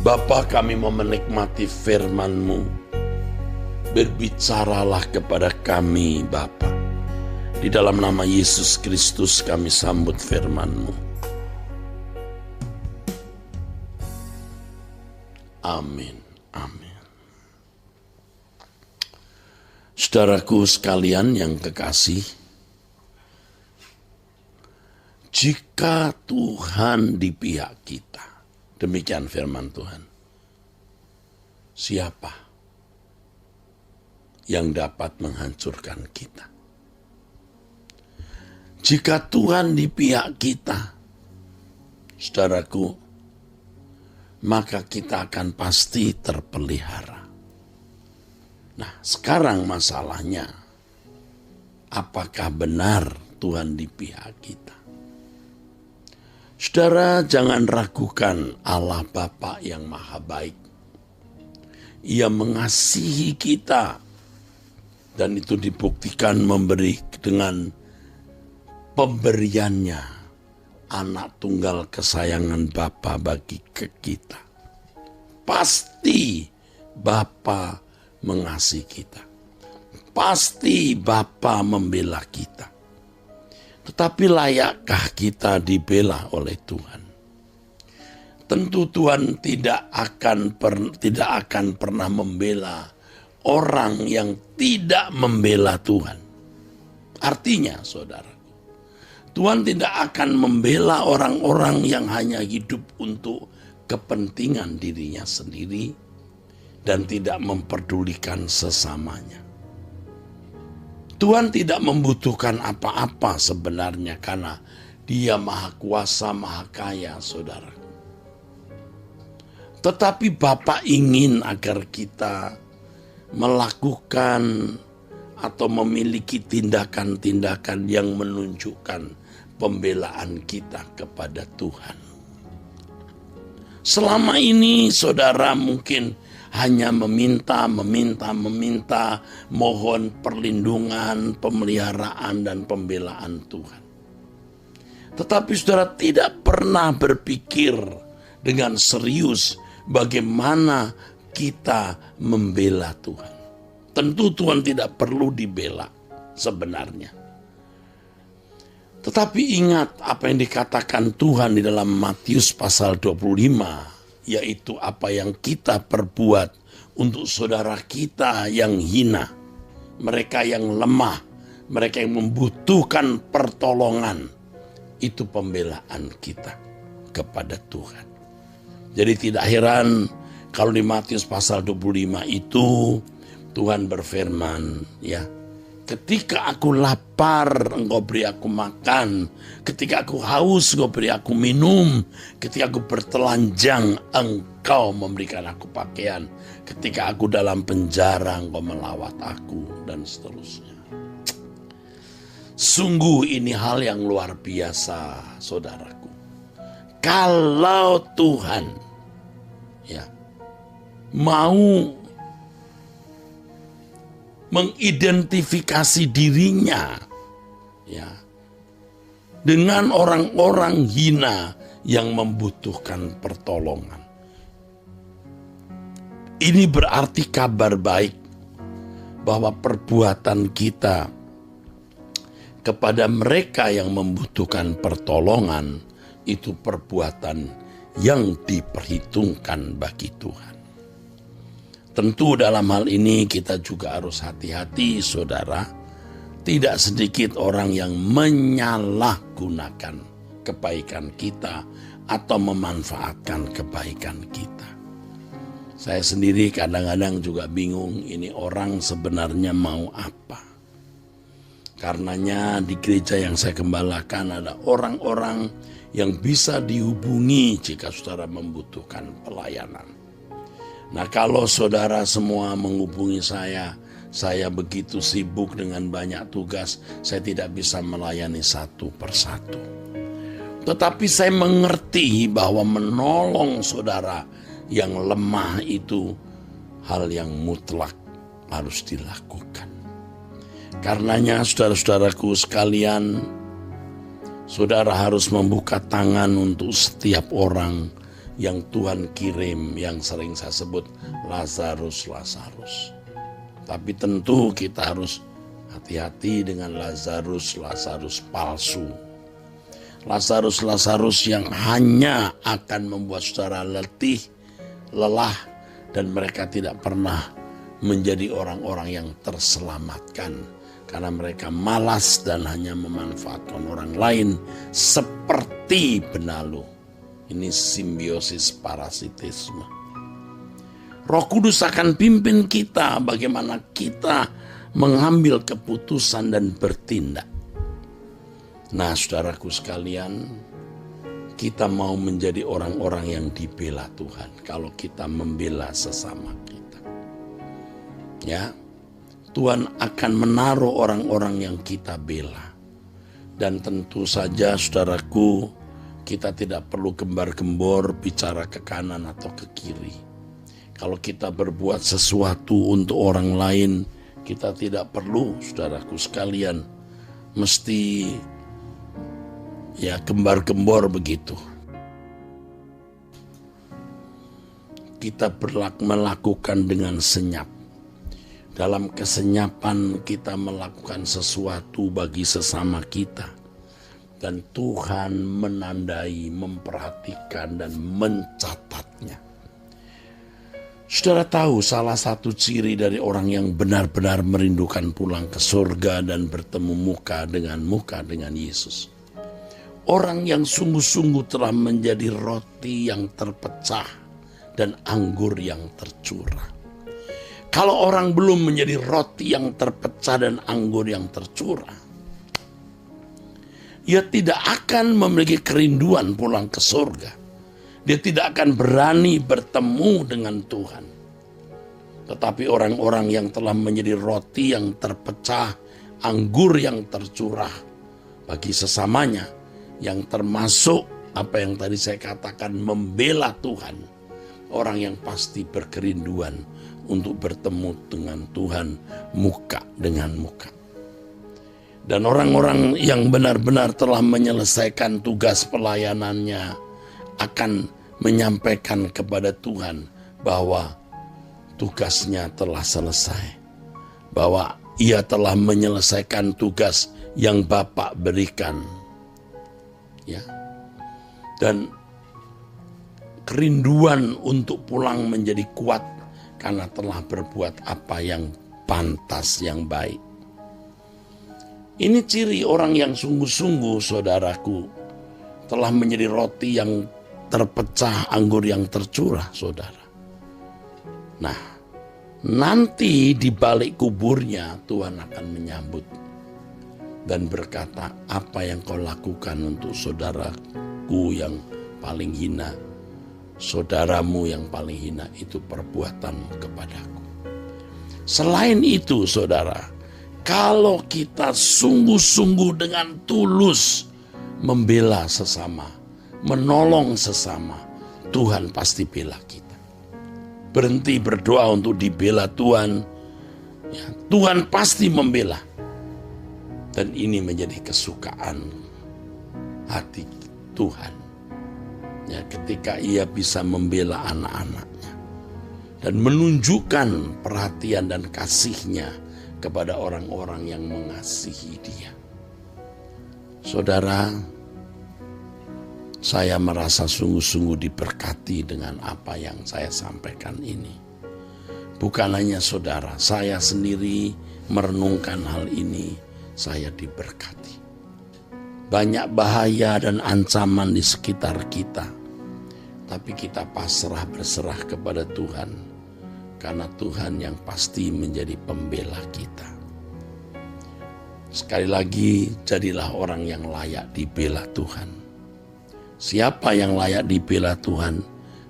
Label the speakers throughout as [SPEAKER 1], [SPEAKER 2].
[SPEAKER 1] Bapa, kami mau menikmati firman-Mu. Berbicaralah kepada kami, Bapa. Di dalam nama Yesus Kristus kami sambut firman-Mu. Amin. Amin. Saudaraku sekalian yang kekasih, jika Tuhan di pihak kita, demikian firman Tuhan, siapa yang dapat menghancurkan kita? Jika Tuhan di pihak kita, saudaraku, maka kita akan pasti terpelihara. Nah, sekarang masalahnya, apakah benar Tuhan di pihak kita? Saudara, jangan ragukan Allah Bapa yang Maha Baik. Ia mengasihi kita, dan itu dibuktikan memberi dengan pemberiannya anak tunggal kesayangan Bapa bagi kita. Pasti Bapa mengasihi kita. Pasti Bapa membela kita. Tetapi layakkah kita dibela oleh Tuhan? Tentu Tuhan tidak akan pernah membela orang yang tidak membela Tuhan. Artinya, saudara, Tuhan tidak akan membela orang-orang yang hanya hidup untuk kepentingan dirinya sendiri dan tidak memperdulikan sesamanya. Tuhan tidak membutuhkan apa-apa sebenarnya karena Dia Maha Kuasa, Maha Kaya, saudara. Tetapi Bapa ingin agar kita melakukan atau memiliki tindakan-tindakan yang menunjukkan pembelaan kita kepada Tuhan. Selama ini saudara mungkin hanya meminta, mohon perlindungan, pemeliharaan, dan pembelaan Tuhan. Tetapi saudara tidak pernah berpikir dengan serius bagaimana kita membela Tuhan. Tentu Tuhan tidak perlu dibela sebenarnya. Tetapi ingat apa yang dikatakan Tuhan di dalam Matius pasal 25, yaitu apa yang kita perbuat untuk saudara kita yang hina, mereka yang lemah, mereka yang membutuhkan pertolongan, itu pembelaan kita kepada Tuhan. Jadi tidak heran kalau di Matius pasal 25 itu Tuhan berfirman, ya, ketika aku lapar, engkau beri aku makan. Ketika aku haus, engkau beri aku minum. Ketika aku bertelanjang, engkau memberikan aku pakaian. Ketika aku dalam penjara, engkau melawat aku, dan seterusnya. Sungguh ini hal yang luar biasa, saudaraku. Kalau Tuhan, ya, mau mengidentifikasi dirinya, ya, dengan orang-orang hina yang membutuhkan pertolongan. Ini berarti kabar baik bahwa perbuatan kita kepada mereka yang membutuhkan pertolongan itu perbuatan yang diperhitungkan bagi Tuhan. Tentu dalam hal ini kita juga harus hati-hati, saudara. Tidak sedikit orang yang menyalahgunakan kebaikan kita atau memanfaatkan kebaikan kita. Saya sendiri kadang-kadang juga bingung, ini orang sebenarnya mau apa. Karenanya di gereja yang saya gembalakan ada orang-orang yang bisa dihubungi jika saudara membutuhkan pelayanan. Nah, kalau saudara semua menghubungi saya begitu sibuk dengan banyak tugas, saya tidak bisa melayani satu persatu. Tetapi saya mengerti bahwa menolong saudara yang lemah itu hal yang mutlak harus dilakukan. Karenanya saudara-saudaraku sekalian, saudara harus membuka tangan untuk setiap orang yang Tuhan kirim, yang sering saya sebut Lazarus. Tapi tentu kita harus hati-hati dengan Lazarus palsu. Lazarus yang hanya akan membuat saudara letih, lelah, dan mereka tidak pernah menjadi orang-orang yang terselamatkan. Karena mereka malas dan hanya memanfaatkan orang lain seperti benalu. Ini simbiosis parasitisme. Roh Kudus akan pimpin kita bagaimana kita mengambil keputusan dan bertindak. Nah, saudaraku sekalian, kita mau menjadi orang-orang yang dibela Tuhan kalau kita membela sesama kita. Ya, Tuhan akan menaruh orang-orang yang kita bela. Dan tentu saja, saudaraku, kita tidak perlu gembar-gembor bicara ke kanan atau ke kiri. Kalau kita berbuat sesuatu untuk orang lain, kita tidak perlu, saudaraku sekalian, mesti ya gembar-gembor begitu. Kita melakukan dengan senyap. Dalam kesenyapan kita melakukan sesuatu bagi sesama kita. Dan Tuhan menandai, memperhatikan, dan mencatatnya. Saudara tahu salah satu ciri dari orang yang benar-benar merindukan pulang ke surga dan bertemu muka dengan Yesus. Orang yang sungguh-sungguh telah menjadi roti yang terpecah dan anggur yang tercurah. Kalau orang belum menjadi roti yang terpecah dan anggur yang tercurah, ia tidak akan memiliki kerinduan pulang ke surga. Dia tidak akan berani bertemu dengan Tuhan. Tetapi orang-orang yang telah menjadi roti yang terpecah, anggur yang tercurah bagi sesamanya, yang termasuk apa yang tadi saya katakan membela Tuhan, orang yang pasti berkerinduan untuk bertemu dengan Tuhan muka dengan muka. Dan orang-orang yang benar-benar telah menyelesaikan tugas pelayanannya akan menyampaikan kepada Tuhan bahwa tugasnya telah selesai, bahwa ia telah menyelesaikan tugas yang Bapa berikan. Ya. Dan kerinduan untuk pulang menjadi kuat karena telah berbuat apa yang pantas, yang baik. Ini ciri orang yang sungguh-sungguh, saudaraku, telah menjadi roti yang terpecah, anggur yang tercurah, saudara. Nah, nanti di balik kuburnya Tuhan akan menyambut dan berkata, apa yang kau lakukan untuk saudaraku yang paling hina, saudaramu yang paling hina, itu perbuatanmu kepadaku. Selain itu, saudara, kalau kita sungguh-sungguh dengan tulus membela sesama, menolong sesama, Tuhan pasti bela kita. Berhenti berdoa untuk dibela Tuhan, ya, Tuhan pasti membela. Dan ini menjadi kesukaan hati Tuhan. Ya, ketika ia bisa membela anak-anaknya dan menunjukkan perhatian dan kasihnya kepada orang-orang yang mengasihi dia. Saudara, saya merasa sungguh-sungguh diberkati dengan apa yang saya sampaikan ini. Bukan hanya saudara, saya sendiri merenungkan hal ini, saya diberkati. Banyak bahaya dan ancaman di sekitar kita, tapi kita berserah kepada Tuhan, karena Tuhan yang pasti menjadi pembela kita. Sekali lagi, jadilah orang yang layak dibela Tuhan. Siapa yang layak dibela Tuhan?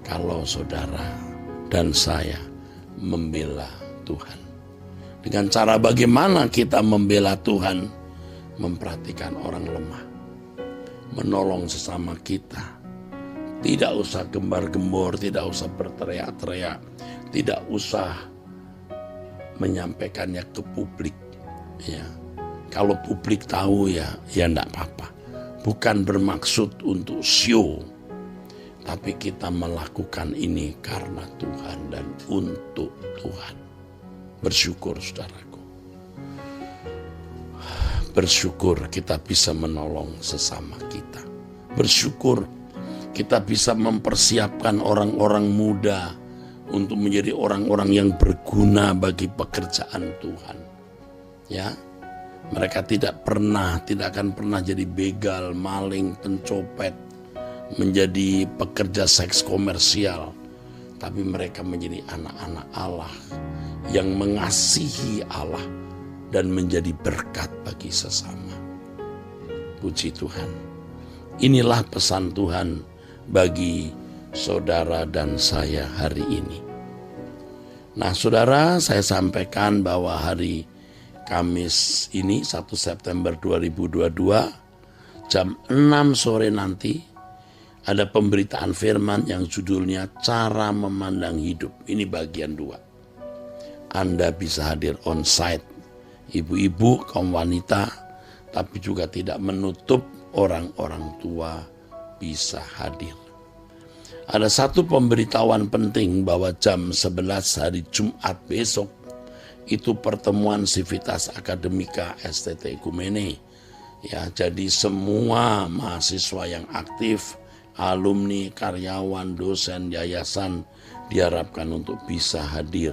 [SPEAKER 1] Kalau saudara dan saya membela Tuhan. Dengan cara bagaimana kita membela Tuhan? Memperhatikan orang lemah, menolong sesama kita. Tidak usah gembar-gembor, tidak usah berteriak-teriak, tidak usah menyampaikannya ke publik. Ya, kalau publik tahu ya enggak apa-apa. Bukan bermaksud untuk show, tapi kita melakukan ini karena Tuhan dan untuk Tuhan. Bersyukur saudaraku. Bersyukur kita bisa menolong sesama kita. Bersyukur kita bisa mempersiapkan orang-orang muda untuk menjadi orang-orang yang berguna bagi pekerjaan Tuhan. Ya, mereka tidak akan pernah jadi begal, maling, pencopet, menjadi pekerja seks komersial, tapi mereka menjadi anak-anak Allah yang mengasihi Allah dan menjadi berkat bagi sesama. Puji Tuhan. Inilah pesan Tuhan bagi saudara dan saya hari ini. Nah, saudara, saya sampaikan bahwa hari Kamis ini 1 September 2022 jam 6 sore nanti ada pemberitaan firman yang judulnya Cara Memandang Hidup. Ini bagian 2. Anda bisa hadir on-site, ibu-ibu, kaum wanita, tapi juga tidak menutup orang-orang tua bisa hadir. Ada satu pemberitahuan penting bahwa jam 11 hari Jumat besok itu pertemuan Civitas Akademika STT Ekumene. Ya, jadi semua mahasiswa yang aktif, alumni, karyawan, dosen, yayasan diharapkan untuk bisa hadir.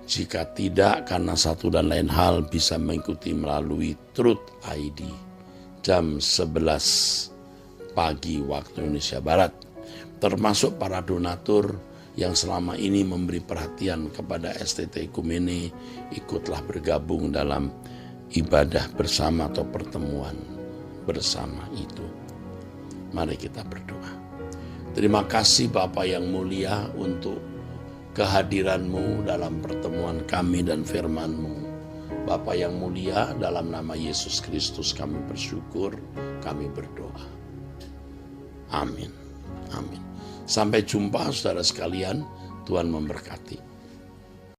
[SPEAKER 1] Jika tidak karena satu dan lain hal bisa mengikuti melalui Truth ID jam 11 pagi waktu Indonesia Barat. Termasuk para donatur yang selama ini memberi perhatian kepada STT Ekumene, ikutlah bergabung dalam ibadah bersama atau pertemuan bersama itu. Mari kita berdoa. Terima kasih Bapa yang mulia untuk kehadiran-Mu dalam pertemuan kami dan firman-Mu. Bapa yang mulia, dalam nama Yesus Kristus kami bersyukur, kami berdoa. Amin. Amin. Sampai jumpa saudara sekalian, Tuhan memberkati.